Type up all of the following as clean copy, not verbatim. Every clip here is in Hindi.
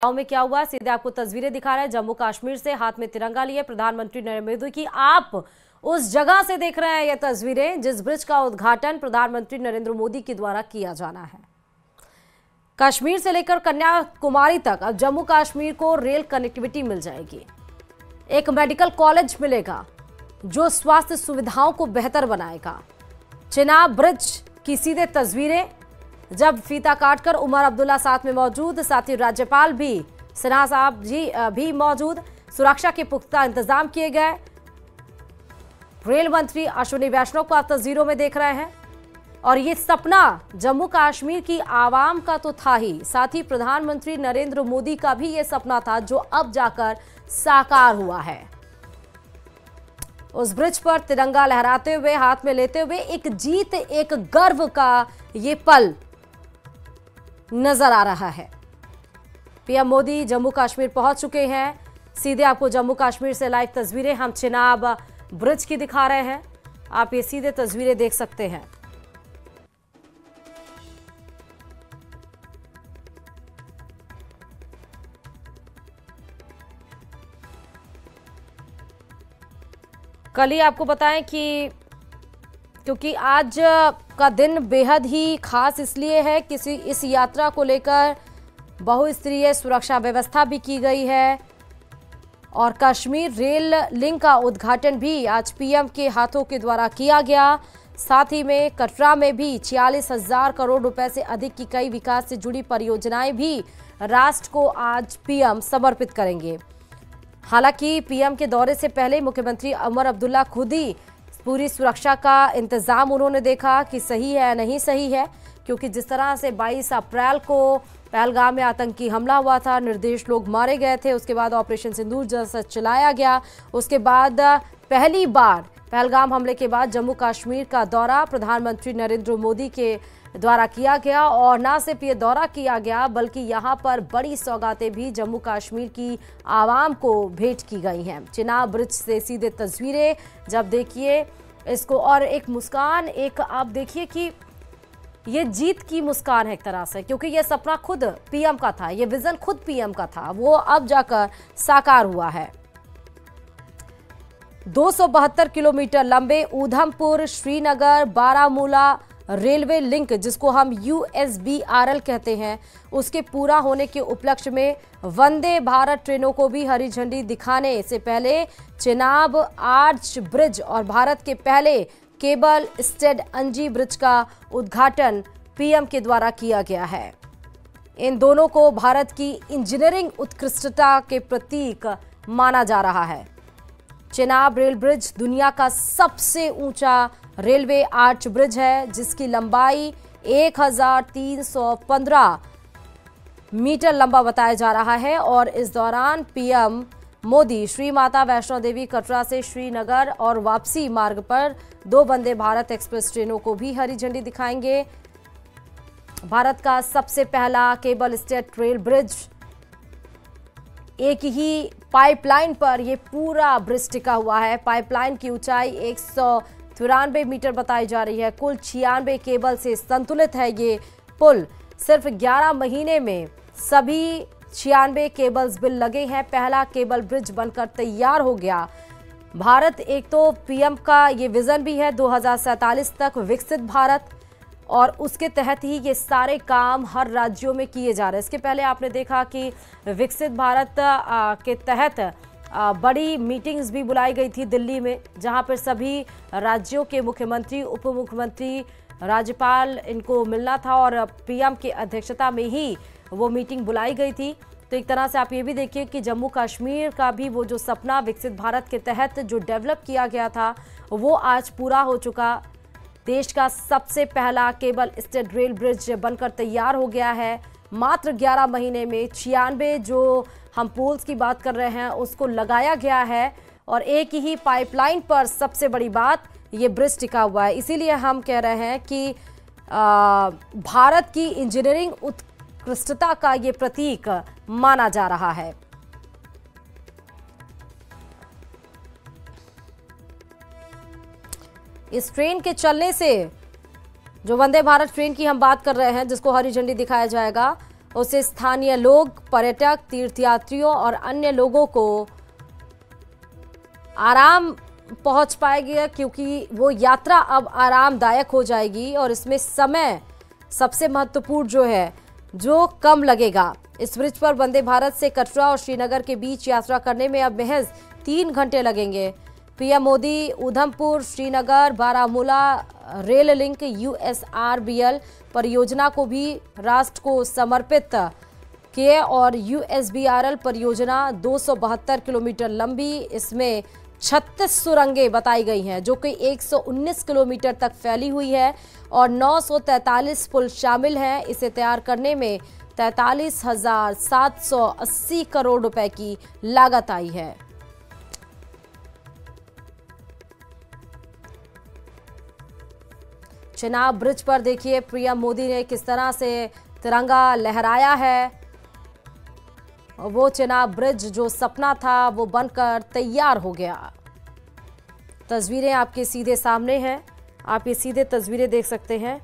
गांव में क्या हुआ, सीधे आपको तस्वीरें दिखा रहे हैं। जम्मू कश्मीर से हाथ में तिरंगा लिए प्रधानमंत्री नरेंद्र मोदी की आप उस जगह से देख रहे हैं ये तस्वीरें जिस ब्रिज का उद्घाटन प्रधानमंत्री नरेंद्र मोदी के द्वारा किया जाना है। कश्मीर से लेकर कन्याकुमारी तक अब जम्मू कश्मीर को रेल कनेक्टिविटी मिल जाएगी। एक मेडिकल कॉलेज मिलेगा जो स्वास्थ्य सुविधाओं को बेहतर बनाएगा। चिनाब ब्रिज की सीधे तस्वीरें जब फीता काटकर उमर अब्दुल्ला साथ में मौजूद, साथ ही राज्यपाल भी सिन्हा साहब जी भी मौजूद। सुरक्षा के पुख्ता इंतजाम किए गए। रेल मंत्री अश्विनी वैष्णव को आप तस्वीरों में देख रहे हैं। और ये सपना जम्मू कश्मीर की आवाम का तो था ही, साथ ही प्रधानमंत्री नरेंद्र मोदी का भी ये सपना था जो अब जाकर साकार हुआ है। उस ब्रिज पर तिरंगा लहराते हुए, हाथ में लेते हुए एक जीत, एक गर्व का ये पल नजर आ रहा है। पीएम मोदी जम्मू कश्मीर पहुंच चुके हैं। सीधे आपको जम्मू कश्मीर से लाइव तस्वीरें हम चिनाब ब्रिज की दिखा रहे हैं। आप ये सीधे तस्वीरें देख सकते हैं। कल ही आपको बताएं कि क्योंकि आज का दिन बेहद ही खास इसलिए है कि इस यात्रा को लेकर बहुस्तरीय सुरक्षा व्यवस्था भी की गई है और कश्मीर रेल लिंक का उद्घाटन भी आज पीएम के हाथों के द्वारा किया गया। साथ ही में कटरा में भी 46,000 करोड़ रुपए से अधिक की कई विकास से जुड़ी परियोजनाएं भी राष्ट्र को आज पीएम समर्पित करेंगे। हालांकि पीएम के दौरे से पहले मुख्यमंत्री उमर अब्दुल्ला खुद ही पूरी सुरक्षा का इंतजाम उन्होंने देखा कि सही है नहीं सही है, क्योंकि जिस तरह से 22 अप्रैल को पहलगाम में आतंकी हमला हुआ था, निर्दोष लोग मारे गए थे, उसके बाद ऑपरेशन सिंदूर जैसा चलाया गया, उसके बाद पहली बार पहलगाम हमले के बाद जम्मू कश्मीर का दौरा प्रधानमंत्री नरेंद्र मोदी के द्वारा किया गया और न सिर्फ ये दौरा किया गया बल्कि यहाँ पर बड़ी सौगातें भी जम्मू कश्मीर की आवाम को भेंट की गई हैं। चिनाब ब्रिज से सीधे तस्वीरें जब देखिए इसको, और एक मुस्कान, एक आप देखिए कि ये जीत की मुस्कान है एक तरह से, क्योंकि ये सपना खुद पीएम का था, ये विजन खुद पीएम का था, वो अब जाकर साकार हुआ है। 272 किलोमीटर लंबे उधमपुर श्रीनगर बारामूला रेलवे लिंक, जिसको हम USBRL कहते हैं, उसके पूरा होने के उपलक्ष्य में वंदे भारत ट्रेनों को भी हरी झंडी दिखाने से पहले चिनाब आर्च ब्रिज और भारत के पहले केबल स्टेड अंजी ब्रिज का उद्घाटन पीएम के द्वारा किया गया है। इन दोनों को भारत की इंजीनियरिंग उत्कृष्टता के प्रतीक माना जा रहा है। चिनाब रेल ब्रिज दुनिया का सबसे ऊंचा रेलवे आर्च ब्रिज है, जिसकी लंबाई 1315 मीटर लंबा बताया जा रहा है। और इस दौरान पीएम मोदी श्री माता वैष्णो देवी कटरा से श्रीनगर और वापसी मार्ग पर 2 वंदे भारत एक्सप्रेस ट्रेनों को भी हरी झंडी दिखाएंगे। भारत का सबसे पहला केबल स्टेड रेल ब्रिज, एक ही पाइपलाइन पर यह पूरा ब्रिज टिका हुआ है। पाइपलाइन की ऊंचाई 193 मीटर बताई जा रही है। कुल 96 केबल से संतुलित है ये पुल। सिर्फ 11 महीने में सभी 96 केबल्स बिल लगे हैं। पहला केबल ब्रिज बनकर तैयार हो गया। भारत, एक तो पीएम का ये विजन भी है 2047 तक विकसित भारत, और उसके तहत ही ये सारे काम हर राज्यों में किए जा रहे हैं। इसके पहले आपने देखा कि विकसित भारत के तहत बड़ी मीटिंग्स भी बुलाई गई थी दिल्ली में, जहां पर सभी राज्यों के मुख्यमंत्री, उप मुख्यमंत्री, राज्यपाल इनको मिलना था और पीएम की अध्यक्षता में ही वो मीटिंग बुलाई गई थी। तो एक तरह से आप ये भी देखिए कि जम्मू कश्मीर का भी वो जो सपना विकसित भारत के तहत जो डेवलप किया गया था वो आज पूरा हो चुका। देश का सबसे पहला केबल स्टेड रेल ब्रिज बनकर तैयार हो गया है। मात्र 11 महीने में 96 जो हम पोल्स की बात कर रहे हैं उसको लगाया गया है, और एक ही पाइपलाइन पर सबसे बड़ी बात ये ब्रिज टिका हुआ है। इसीलिए हम कह रहे हैं कि भारत की इंजीनियरिंग उत्कृष्टता का ये प्रतीक माना जा रहा है। इस ट्रेन के चलने से, जो वंदे भारत ट्रेन की हम बात कर रहे हैं जिसको हरी झंडी दिखाया जाएगा, उससे स्थानीय लोग, पर्यटक, तीर्थयात्रियों और अन्य लोगों को आराम पहुंच पाएगी, क्योंकि वो यात्रा अब आरामदायक हो जाएगी और इसमें समय सबसे महत्वपूर्ण जो कम लगेगा। इस ब्रिज पर वंदे भारत से कटरा और श्रीनगर के बीच यात्रा करने में अब महज 3 घंटे लगेंगे। PM Modi Udhampur, Srinagar, Baramulla rail link USRBL परियोजना को भी राष्ट्र को समर्पित किए और USBRL परियोजना 272 किलोमीटर लंबी, इसमें 36 सुरंगें बताई गई हैं जो कि 119 किलोमीटर तक फैली हुई है और 943 पुल शामिल हैं। इसे तैयार करने में 43,780 करोड़ रुपए की लागत आई है। चिनाब ब्रिज पर देखिए पीएम मोदी ने किस तरह से तिरंगा लहराया है। वो चिनाब ब्रिज जो सपना था वो बनकर तैयार हो गया। तस्वीरें आपके सीधे सामने हैं, आप ये सीधे तस्वीरें देख सकते हैं।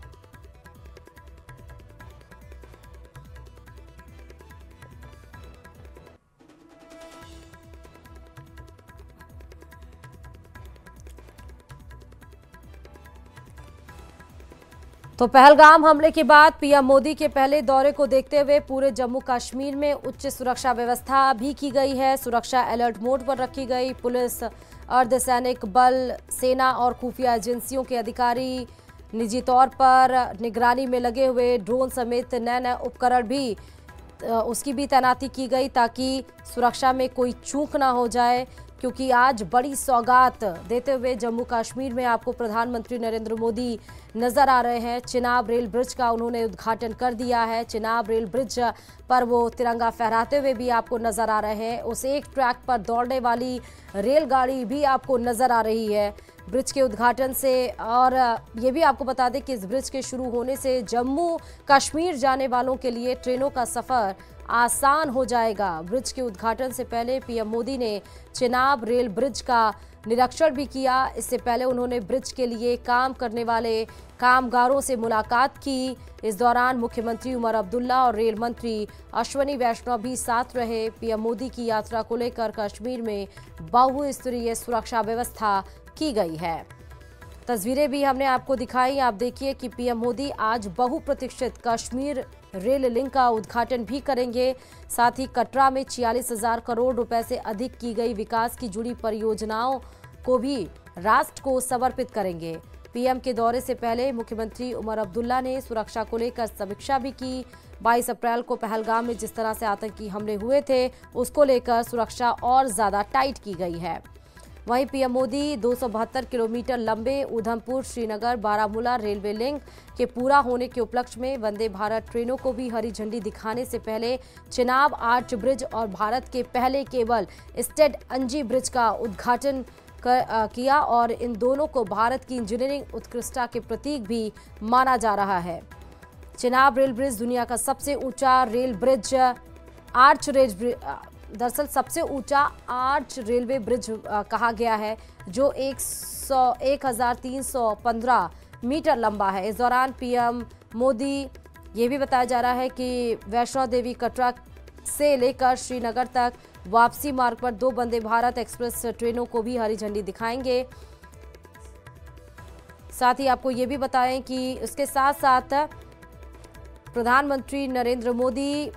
तो पहलगाम हमले के बाद पीएम मोदी के पहले दौरे को देखते हुए पूरे जम्मू कश्मीर में उच्च सुरक्षा व्यवस्था भी की गई है। सुरक्षा अलर्ट मोड पर रखी गई। पुलिस, अर्धसैनिक बल, सेना और खुफिया एजेंसियों के अधिकारी निजी तौर पर निगरानी में लगे हुए। ड्रोन समेत नए उपकरण भी उसकी भी तैनाती की गई ताकि सुरक्षा में कोई चूक ना हो जाए, क्योंकि आज बड़ी सौगात देते हुए जम्मू कश्मीर में आपको प्रधानमंत्री नरेंद्र मोदी नजर आ रहे हैं। चिनाब रेल ब्रिज का उन्होंने उद्घाटन कर दिया है। चिनाब रेल ब्रिज पर वो तिरंगा फहराते हुए भी आपको नजर आ रहे हैं। उस एक ट्रैक पर दौड़ने वाली रेलगाड़ी भी आपको नजर आ रही है ब्रिज के उद्घाटन से। और ये भी आपको बता दें कि इस ब्रिज के शुरू होने से जम्मू कश्मीर जाने वालों के लिए ट्रेनों का सफर आसान हो जाएगा। ब्रिज के उद्घाटन से पहले पीएम मोदी ने चिनाब रेल ब्रिज का निरीक्षण भी किया। इससे पहले उन्होंने ब्रिज के लिए काम करने वाले कामगारों से मुलाकात की। इस दौरान मुख्यमंत्री उमर अब्दुल्ला और रेल मंत्री अश्वनी वैष्णव भी साथ रहे। पीएम मोदी की यात्रा को लेकर कश्मीर में बहुस्तरीय सुरक्षा व्यवस्था की गई है। तस्वीरें भी हमने आपको दिखाई। आप देखिए कि पीएम मोदी आज बहुप्रतीक्षित कश्मीर रेल लिंक का उद्घाटन भी करेंगे। साथ ही कटरा में 46,000 करोड़ रुपए से अधिक की गई विकास की जुड़ी परियोजनाओं को भी राष्ट्र को समर्पित करेंगे। पीएम के दौरे से पहले मुख्यमंत्री उमर अब्दुल्ला ने सुरक्षा को लेकर समीक्षा भी की। 22 अप्रैल को पहलगाम में जिस तरह से आतंकी हमले हुए थे उसको लेकर सुरक्षा और ज्यादा टाइट की गई है। वहीं पीएम मोदी 272 किलोमीटर लंबे उधमपुर, श्रीनगर, बारामूला रेलवे लिंक के पूरा होने के उपलक्ष्य में वंदे भारत ट्रेनों को भी हरी झंडी दिखाने से पहले चिनाब आर्च ब्रिज और भारत के पहले केबल स्टेड अंजी ब्रिज का उद्घाटन किया और इन दोनों को भारत की इंजीनियरिंग उत्कृष्टता के प्रतीक भी माना जा रहा है। चिनाब रेल ब्रिज दुनिया का सबसे ऊंचा रेल ब्रिज आर्च रेल दरअसल सबसे ऊंचा आर्च रेलवे ब्रिज कहा गया है जो 1315 मीटर लंबा है। इस दौरान पीएम मोदी ये भी बताया जा रहा है कि वैष्णो देवी कटरा से लेकर श्रीनगर तक वापसी मार्ग पर 2 वंदे भारत एक्सप्रेस ट्रेनों को भी हरी झंडी दिखाएंगे। साथ ही आपको ये भी बताएं कि उसके साथ साथ प्रधानमंत्री नरेंद्र मोदी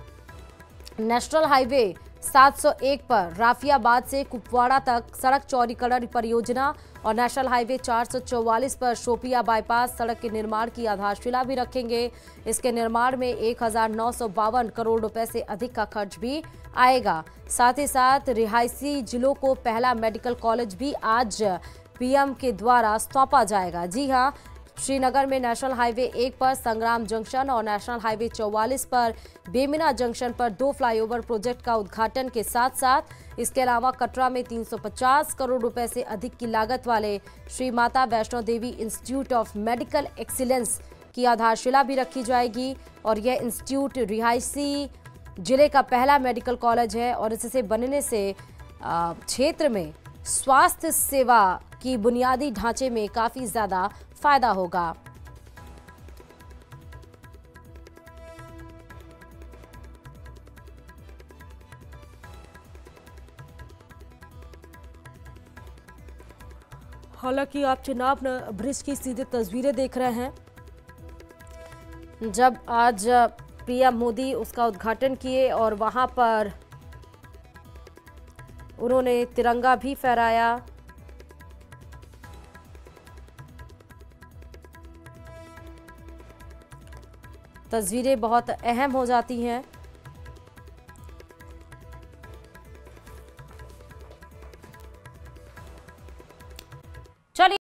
नेशनल हाईवे 701 पर राफियाबाद से कुपवाड़ा तक सड़क चौड़ीकरण परियोजना और नेशनल हाईवे 444 पर शोपिया बाईपास सड़क के निर्माण की आधारशिला भी रखेंगे। इसके निर्माण में 1952 करोड़ रुपए से अधिक का खर्च भी आएगा। साथ ही साथ रिहायशी जिलों को पहला मेडिकल कॉलेज भी आज पीएम के द्वारा सौंपा जाएगा। जी हां, श्रीनगर में नेशनल हाईवे 1 पर संग्राम जंक्शन और नेशनल हाईवे 44 पर बेमिना जंक्शन पर 2 फ्लाईओवर प्रोजेक्ट का उद्घाटन के साथ साथ इसके अलावा कटरा में 350 करोड़ रुपए से अधिक की लागत वाले Shri Mata Vaishno Devi institute of medical excellence की आधारशिला भी रखी जाएगी। और यह इंस्टीट्यूट रिहायशी जिले का पहला मेडिकल कॉलेज है और इससे बनने से क्षेत्र में स्वास्थ्य सेवा की बुनियादी ढांचे में काफी ज्यादा फायदा होगा। हालांकि आप चेनाब ब्रिज की सीधे तस्वीरें देख रहे हैं, जब आज पीएम मोदी उसका उद्घाटन किए और वहां पर उन्होंने तिरंगा भी फहराया। तस्वीरें बहुत अहम हो जाती हैं।